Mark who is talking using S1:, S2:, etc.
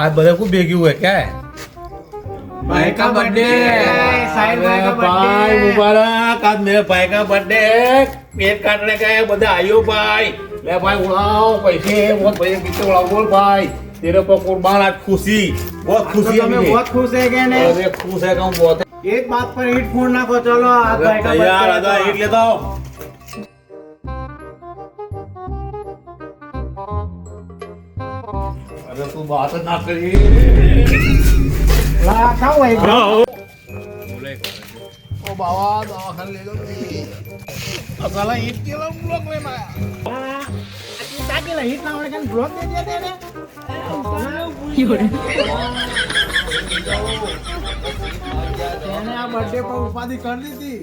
S1: आज બધા को ભેગી હોય क्या
S2: भाई का बर्थडे
S3: साहिल भाई का
S1: भाई
S3: बर्थडे
S1: मुबारक आज मेरे भाई का बर्थडे केक काटने का है બધા आयो भाई ले भाई उड़ाओ पैसे बहुत पैसे कितने उड़ाओ बोल भाई तेरे को कुर्बान आज खुशी बहुत खुशी है
S3: तुम्हें
S1: मुझे
S3: बहुत खुश है क्या ने
S1: अरे खुश है कहूँ बहुत है
S3: एक बात पर ईट फोड़ ना को चलो आज
S1: अरे
S3: भाई का
S1: तैयार
S3: birthday
S1: आजा
S3: है तो।
S1: ईट लेता हूँ अरे तू बात ना करिए
S3: ला खाओ एक
S1: ओ बाबा दवाखाना ले लो असाला ईट केला ब्लॉक में माया
S3: ताकि ला ईट ना होने का ब्लॉक दे दिया तेरे मैंने आ बर्थडे पर उपाधि कर दी थी